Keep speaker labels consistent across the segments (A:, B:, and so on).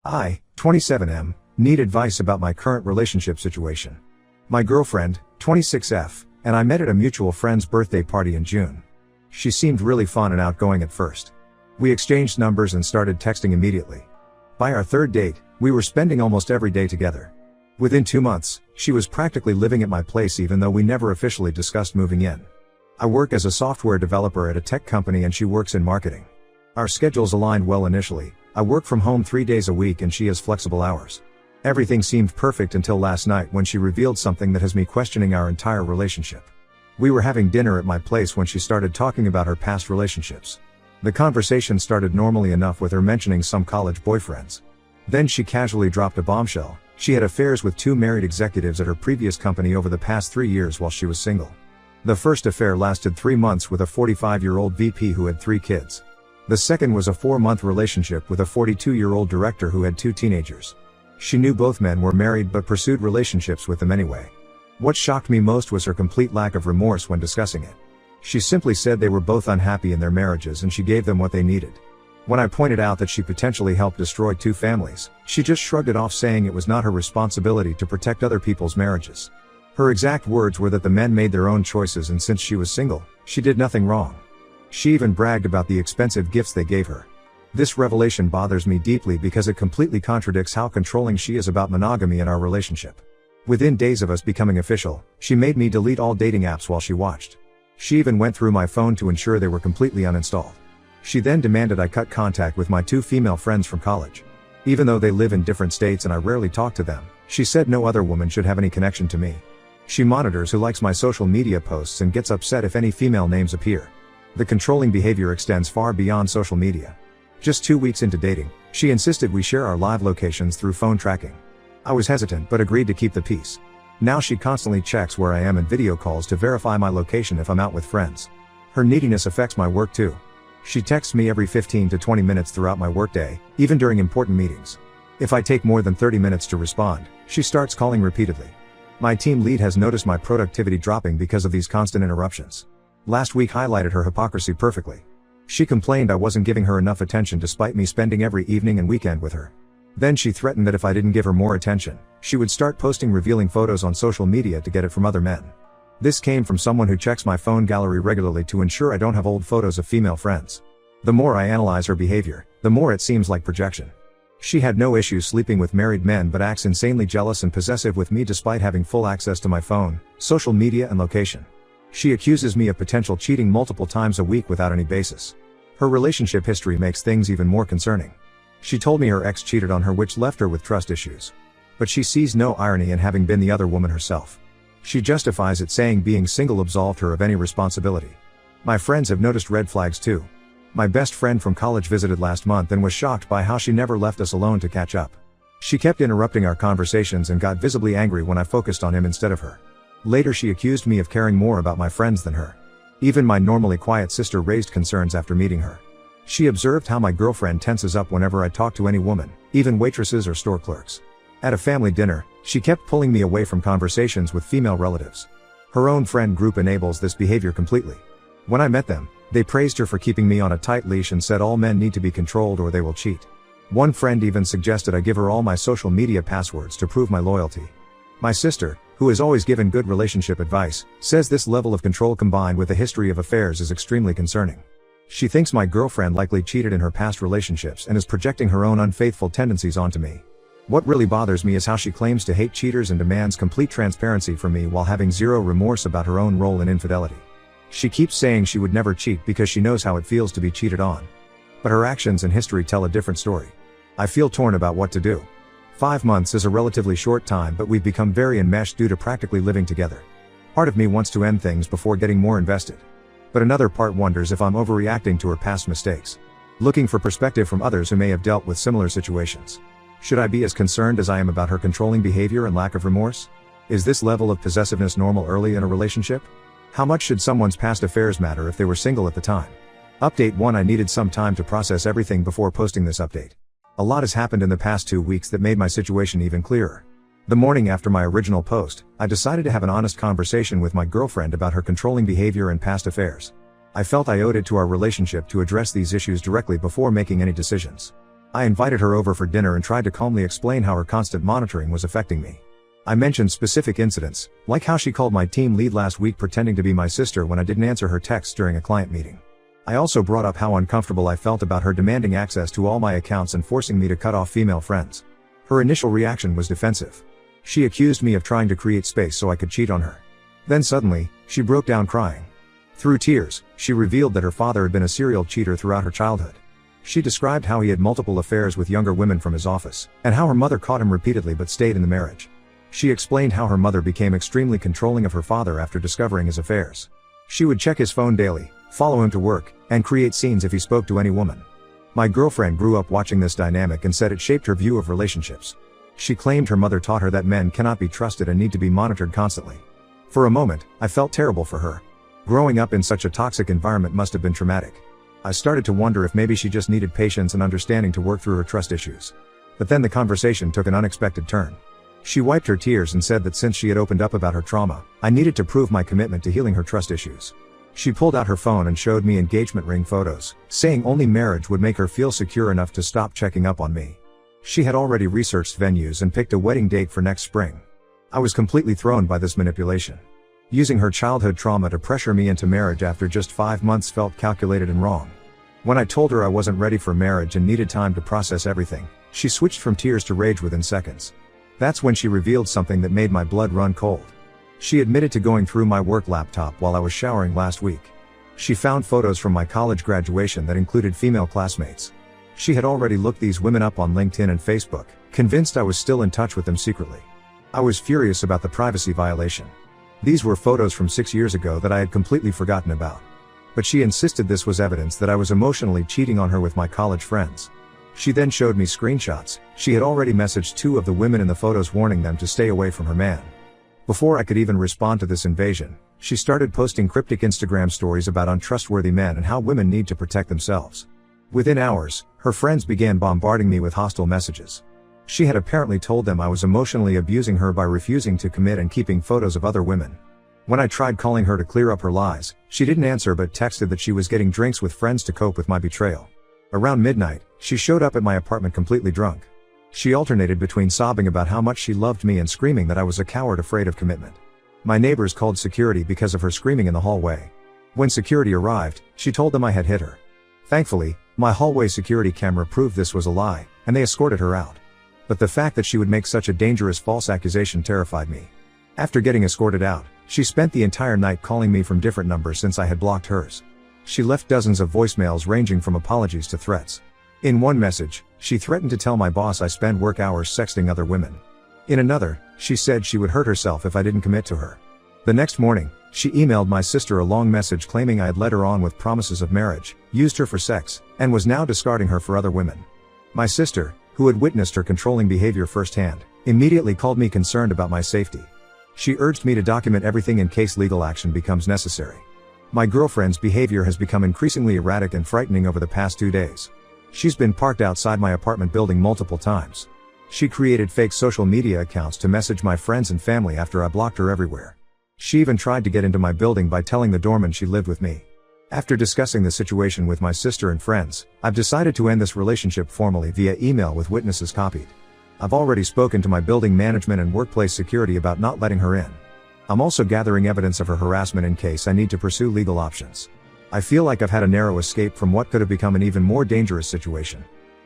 A: I, 27M, need advice about my current relationship situation. My girlfriend, 26F, and I met at a mutual friend's birthday party in June. She seemed really fun and outgoing at first. We exchanged numbers and started texting immediately. By our third date, we were spending almost every day together. Within 2 months, she was practically living at my place even though we never officially discussed moving in. I work as a software developer at a tech company and she works in marketing. Our schedules aligned well initially. I work from home 3 days a week and she has flexible hours. Everything seemed perfect until last night when she revealed something that has me questioning our entire relationship. We were having dinner at my place when she started talking about her past relationships. The conversation started normally enough with her mentioning some college boyfriends. Then she casually dropped a bombshell. She had affairs with 2 married executives at her previous company over the past 3 years while she was single. The first affair lasted 3 months with a 45-year-old VP who had 3 kids. The second was a 4-month relationship with a 42-year-old director who had 2 teenagers. She knew both men were married but pursued relationships with them anyway. What shocked me most was her complete lack of remorse when discussing it. She simply said they were both unhappy in their marriages and she gave them what they needed. When I pointed out that she potentially helped destroy 2 families, she just shrugged it off saying it was not her responsibility to protect other people's marriages. Her exact words were that the men made their own choices and since she was single, she did nothing wrong. She even bragged about the expensive gifts they gave her. This revelation bothers me deeply because it completely contradicts how controlling she is about monogamy in our relationship. Within days of us becoming official, she made me delete all dating apps while she watched. She even went through my phone to ensure they were completely uninstalled. She then demanded I cut contact with my 2 female friends from college. Even though they live in different states and I rarely talk to them, she said no other woman should have any connection to me. She monitors who likes my social media posts and gets upset if any female names appear. The controlling behavior extends far beyond social media. Just 2 weeks into dating, she insisted we share our live locations through phone tracking. I was hesitant but agreed to keep the peace. Now she constantly checks where I am in video calls to verify my location if I'm out with friends. Her neediness affects my work too. She texts me every 15 to 20 minutes throughout my workday, even during important meetings. If I take more than 30 minutes to respond, she starts calling repeatedly. My team lead has noticed my productivity dropping because of these constant interruptions. Last week highlighted her hypocrisy perfectly. She complained I wasn't giving her enough attention despite me spending every evening and weekend with her. Then she threatened that if I didn't give her more attention, she would start posting revealing photos on social media to get it from other men. This came from someone who checks my phone gallery regularly to ensure I don't have old photos of female friends. The more I analyze her behavior, the more it seems like projection. She had no issues sleeping with married men but acts insanely jealous and possessive with me despite having full access to my phone, social media and location. She accuses me of potential cheating multiple times a week without any basis. Her relationship history makes things even more concerning. She told me her ex cheated on her which left her with trust issues. But she sees no irony in having been the other woman herself. She justifies it saying being single absolved her of any responsibility. My friends have noticed red flags too. My best friend from college visited last month and was shocked by how she never left us alone to catch up. She kept interrupting our conversations and got visibly angry when I focused on him instead of her. Later she accused me of caring more about my friends than her. Even my normally quiet sister raised concerns after meeting her. She observed how my girlfriend tenses up whenever I talk to any woman, even waitresses or store clerks. At a family dinner, she kept pulling me away from conversations with female relatives. Her own friend group enables this behavior completely. When I met them, they praised her for keeping me on a tight leash and said all men need to be controlled or they will cheat. One friend even suggested I give her all my social media passwords to prove my loyalty. My sister, who has always given good relationship advice, says this level of control combined with a history of affairs is extremely concerning. She thinks my girlfriend likely cheated in her past relationships and is projecting her own unfaithful tendencies onto me. What really bothers me is how she claims to hate cheaters and demands complete transparency from me while having zero remorse about her own role in infidelity. She keeps saying she would never cheat because she knows how it feels to be cheated on. But her actions and history tell a different story. I feel torn about what to do. 5 months is a relatively short time but we've become very enmeshed due to practically living together. Part of me wants to end things before getting more invested. But another part wonders if I'm overreacting to her past mistakes. Looking for perspective from others who may have dealt with similar situations. Should I be as concerned as I am about her controlling behavior and lack of remorse? Is this level of possessiveness normal early in a relationship? How much should someone's past affairs matter if they were single at the time? Update 1: I needed some time to process everything before posting this update. A lot has happened in the past 2 weeks that made my situation even clearer. The morning after my original post, I decided to have an honest conversation with my girlfriend about her controlling behavior and past affairs. I felt I owed it to our relationship to address these issues directly before making any decisions. I invited her over for dinner and tried to calmly explain how her constant monitoring was affecting me. I mentioned specific incidents, like how she called my team lead last week pretending to be my sister when I didn't answer her texts during a client meeting. I also brought up how uncomfortable I felt about her demanding access to all my accounts and forcing me to cut off female friends. Her initial reaction was defensive. She accused me of trying to create space so I could cheat on her. Then suddenly, she broke down crying. Through tears, she revealed that her father had been a serial cheater throughout her childhood. She described how he had multiple affairs with younger women from his office, and how her mother caught him repeatedly but stayed in the marriage. She explained how her mother became extremely controlling of her father after discovering his affairs. She would check his phone daily, follow him to work, and create scenes if he spoke to any woman. My girlfriend grew up watching this dynamic and said it shaped her view of relationships. She claimed her mother taught her that men cannot be trusted and need to be monitored constantly. For a moment, I felt terrible for her. Growing up in such a toxic environment must have been traumatic. I started to wonder if maybe she just needed patience and understanding to work through her trust issues. But then the conversation took an unexpected turn. She wiped her tears and said that since she had opened up about her trauma, I needed to prove my commitment to healing her trust issues. She pulled out her phone and showed me engagement ring photos, saying only marriage would make her feel secure enough to stop checking up on me. She had already researched venues and picked a wedding date for next spring. I was completely thrown by this manipulation. Using her childhood trauma to pressure me into marriage after just 5 months felt calculated and wrong. When I told her I wasn't ready for marriage and needed time to process everything, she switched from tears to rage within seconds. That's when she revealed something that made my blood run cold. She admitted to going through my work laptop while I was showering last week. She found photos from my college graduation that included female classmates. She had already looked these women up on LinkedIn and Facebook, convinced I was still in touch with them secretly. I was furious about the privacy violation. These were photos from 6 years ago that I had completely forgotten about. But she insisted this was evidence that I was emotionally cheating on her with my college friends. She then showed me screenshots. She had already messaged 2 of the women in the photos warning them to stay away from her man. Before I could even respond to this invasion, she started posting cryptic Instagram stories about untrustworthy men and how women need to protect themselves. Within hours, her friends began bombarding me with hostile messages. She had apparently told them I was emotionally abusing her by refusing to commit and keeping photos of other women. When I tried calling her to clear up her lies, she didn't answer but texted that she was getting drinks with friends to cope with my betrayal. Around midnight, she showed up at my apartment completely drunk. She alternated between sobbing about how much she loved me and screaming that I was a coward afraid of commitment. My neighbors called security because of her screaming in the hallway. When security arrived, she told them I had hit her. Thankfully, my hallway security camera proved this was a lie, and they escorted her out. But the fact that she would make such a dangerous false accusation terrified me. After getting escorted out, she spent the entire night calling me from different numbers since I had blocked hers. She left dozens of voicemails ranging from apologies to threats. In one message, she threatened to tell my boss I spend work hours sexting other women. In another, she said she would hurt herself if I didn't commit to her. The next morning, she emailed my sister a long message claiming I had led her on with promises of marriage, used her for sex, and was now discarding her for other women. My sister, who had witnessed her controlling behavior firsthand, immediately called me concerned about my safety. She urged me to document everything in case legal action becomes necessary. My girlfriend's behavior has become increasingly erratic and frightening over the past 2 days. She's been parked outside my apartment building multiple times. She created fake social media accounts to message my friends and family after I blocked her everywhere. She even tried to get into my building by telling the doorman she lived with me. After discussing the situation with my sister and friends, I've decided to end this relationship formally via email with witnesses copied. I've already spoken to my building management and workplace security about not letting her in. I'm also gathering evidence of her harassment in case I need to pursue legal options. I feel like I've had a narrow escape from what could have become an even more dangerous situation.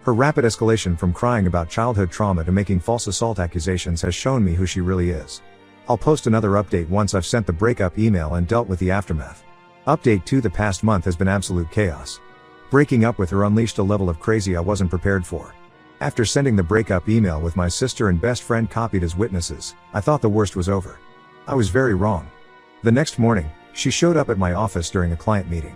A: Her rapid escalation from crying about childhood trauma to making false assault accusations has shown me who she really is. I'll post another update once I've sent the breakup email and dealt with the aftermath. Update 2: the past month has been absolute chaos. Breaking up with her unleashed a level of crazy I wasn't prepared for. After sending the breakup email with my sister and best friend copied as witnesses, I thought the worst was over. I was very wrong. The next morning, she showed up at my office during a client meeting.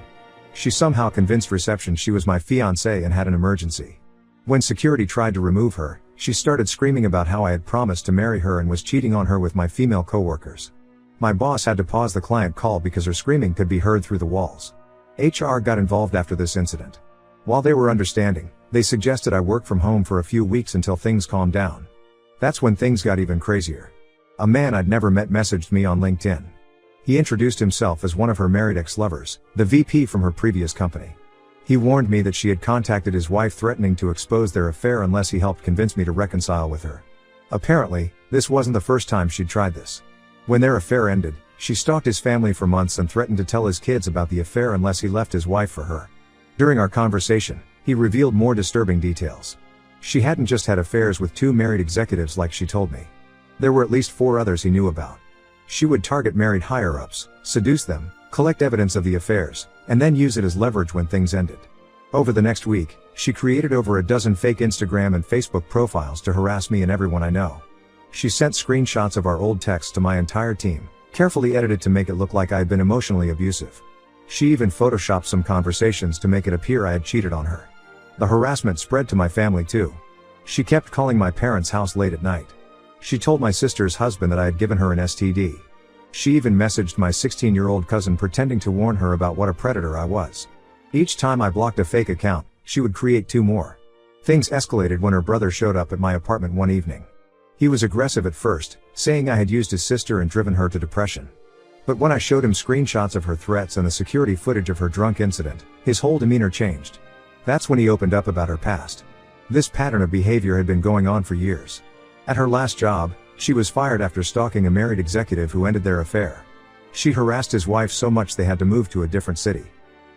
A: She somehow convinced reception she was my fiancée and had an emergency. When security tried to remove her, she started screaming about how I had promised to marry her and was cheating on her with my female coworkers. My boss had to pause the client call because her screaming could be heard through the walls. HR got involved after this incident. While they were understanding, they suggested I work from home for a few weeks until things calmed down. That's when things got even crazier. A man I'd never met messaged me on LinkedIn. He introduced himself as one of her married ex-lovers, the VP from her previous company. He warned me that she had contacted his wife threatening to expose their affair unless he helped convince me to reconcile with her. Apparently, this wasn't the first time she'd tried this. When their affair ended, she stalked his family for months and threatened to tell his kids about the affair unless he left his wife for her. During our conversation, he revealed more disturbing details. She hadn't just had affairs with 2 married executives like she told me. There were at least 4 others he knew about. She would target married higher-ups, seduce them, collect evidence of the affairs, and then use it as leverage when things ended. Over the next week, she created over a dozen fake Instagram and Facebook profiles to harass me and everyone I know. She sent screenshots of our old texts to my entire team, carefully edited to make it look like I had been emotionally abusive. She even photoshopped some conversations to make it appear I had cheated on her. The harassment spread to my family too. She kept calling my parents' house late at night. She told my sister's husband that I had given her an STD. She even messaged my 16-year-old cousin pretending to warn her about what a predator I was. Each time I blocked a fake account, she would create 2 more. Things escalated when her brother showed up at my apartment one evening. He was aggressive at first, saying I had used his sister and driven her to depression. But when I showed him screenshots of her threats and the security footage of her drunk incident, his whole demeanor changed. That's when he opened up about her past. This pattern of behavior had been going on for years. At her last job, she was fired after stalking a married executive who ended their affair. She harassed his wife so much they had to move to a different city.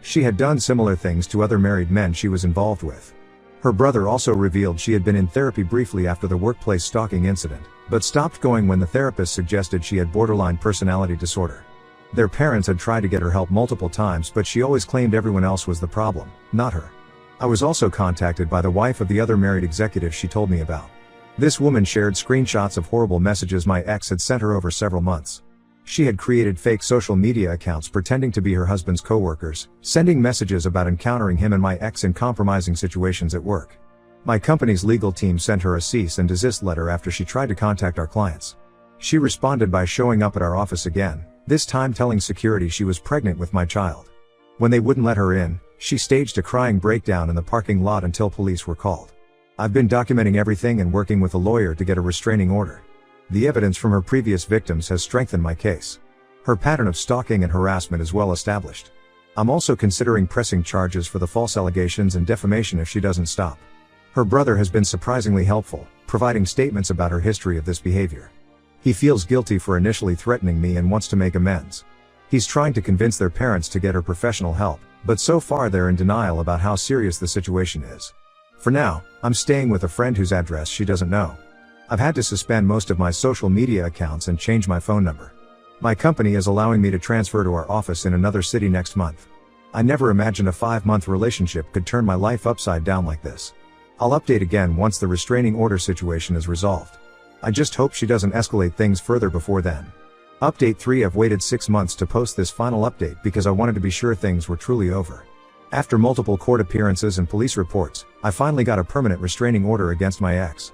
A: She had done similar things to other married men she was involved with. Her brother also revealed she had been in therapy briefly after the workplace stalking incident, but stopped going when the therapist suggested she had borderline personality disorder. Their parents had tried to get her help multiple times, but she always claimed everyone else was the problem, not her. I was also contacted by the wife of the other married executive she told me about. This woman shared screenshots of horrible messages my ex had sent her over several months. She had created fake social media accounts pretending to be her husband's co-workers, sending messages about encountering him and my ex in compromising situations at work. My company's legal team sent her a cease and desist letter after she tried to contact our clients. She responded by showing up at our office again, this time telling security she was pregnant with my child. When they wouldn't let her in, she staged a crying breakdown in the parking lot until police were called. I've been documenting everything and working with a lawyer to get a restraining order. The evidence from her previous victims has strengthened my case. Her pattern of stalking and harassment is well established. I'm also considering pressing charges for the false allegations and defamation if she doesn't stop. Her brother has been surprisingly helpful, providing statements about her history of this behavior. He feels guilty for initially threatening me and wants to make amends. He's trying to convince their parents to get her professional help, but so far they're in denial about how serious the situation is. For now, I'm staying with a friend whose address she doesn't know. I've had to suspend most of my social media accounts and change my phone number. My company is allowing me to transfer to our office in another city next month. I never imagined a 5-month relationship could turn my life upside down like this. I'll update again once the restraining order situation is resolved. I just hope she doesn't escalate things further before then. Update 3: I've waited 6 months to post this final update because I wanted to be sure things were truly over. After multiple court appearances and police reports, I finally got a permanent restraining order against my ex.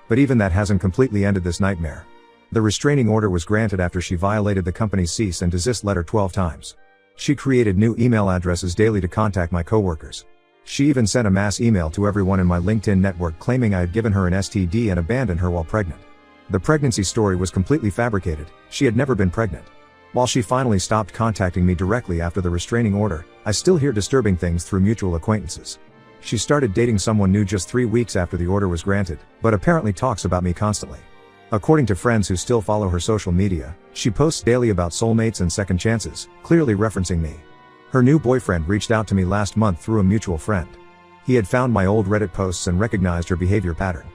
A: But even that hasn't completely ended this nightmare. The restraining order was granted after she violated the company's cease and desist letter 12 times. She created new email addresses daily to contact my coworkers. She even sent a mass email to everyone in my LinkedIn network claiming I had given her an STD and abandoned her while pregnant. The pregnancy story was completely fabricated. She had never been pregnant. While she finally stopped contacting me directly after the restraining order, I still hear disturbing things through mutual acquaintances. She started dating someone new just 3 weeks after the order was granted, but apparently talks about me constantly. According to friends who still follow her social media, she posts daily about soulmates and second chances, clearly referencing me. Her new boyfriend reached out to me last month through a mutual friend. He had found my old Reddit posts and recognized her behavior pattern.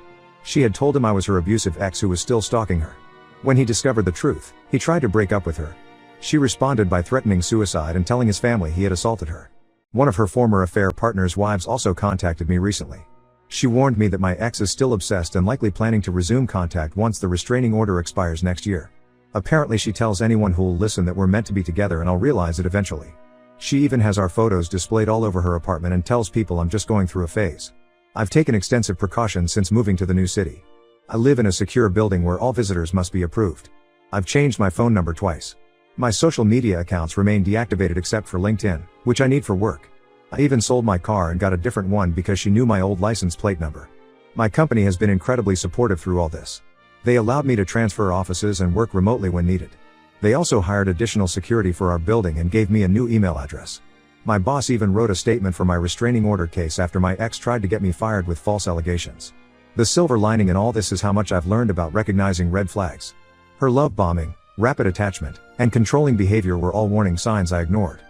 A: She had told him I was her abusive ex who was still stalking her. When he discovered the truth, he tried to break up with her. She responded by threatening suicide and telling his family he had assaulted her. One of her former affair partner's wives also contacted me recently. She warned me that my ex is still obsessed and likely planning to resume contact once the restraining order expires next year. Apparently she tells anyone who'll listen that we're meant to be together and I'll realize it eventually. She even has our photos displayed all over her apartment and tells people I'm just going through a phase. I've taken extensive precautions since moving to the new city. I live in a secure building where all visitors must be approved. I've changed my phone number twice. My social media accounts remain deactivated except for LinkedIn, which I need for work. I even sold my car and got a different one because she knew my old license plate number. My company has been incredibly supportive through all this. They allowed me to transfer offices and work remotely when needed. They also hired additional security for our building and gave me a new email address. My boss even wrote a statement for my restraining order case after my ex tried to get me fired with false allegations. The silver lining in all this is how much I've learned about recognizing red flags. Her love bombing, rapid attachment, and controlling behavior were all warning signs I ignored.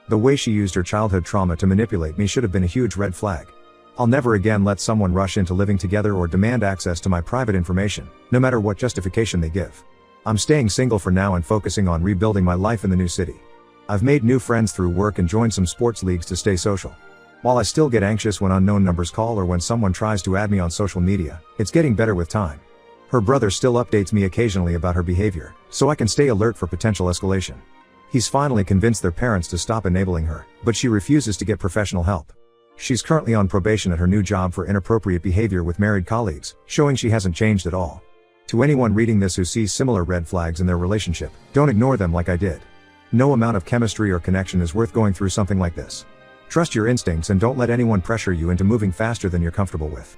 A: The way she used her childhood trauma to manipulate me should have been a huge red flag. I'll never again let someone rush into living together or demand access to my private information, no matter what justification they give. I'm staying single for now and focusing on rebuilding my life in the new city. I've made new friends through work and joined some sports leagues to stay social. While I still get anxious when unknown numbers call or when someone tries to add me on social media, it's getting better with time. Her brother still updates me occasionally about her behavior, so I can stay alert for potential escalation. He's finally convinced their parents to stop enabling her, but she refuses to get professional help. She's currently on probation at her new job for inappropriate behavior with married colleagues, showing she hasn't changed at all. To anyone reading this who sees similar red flags in their relationship, don't ignore them like I did. No amount of chemistry or connection is worth going through something like this. Trust your instincts and don't let anyone pressure you into moving faster than you're comfortable with.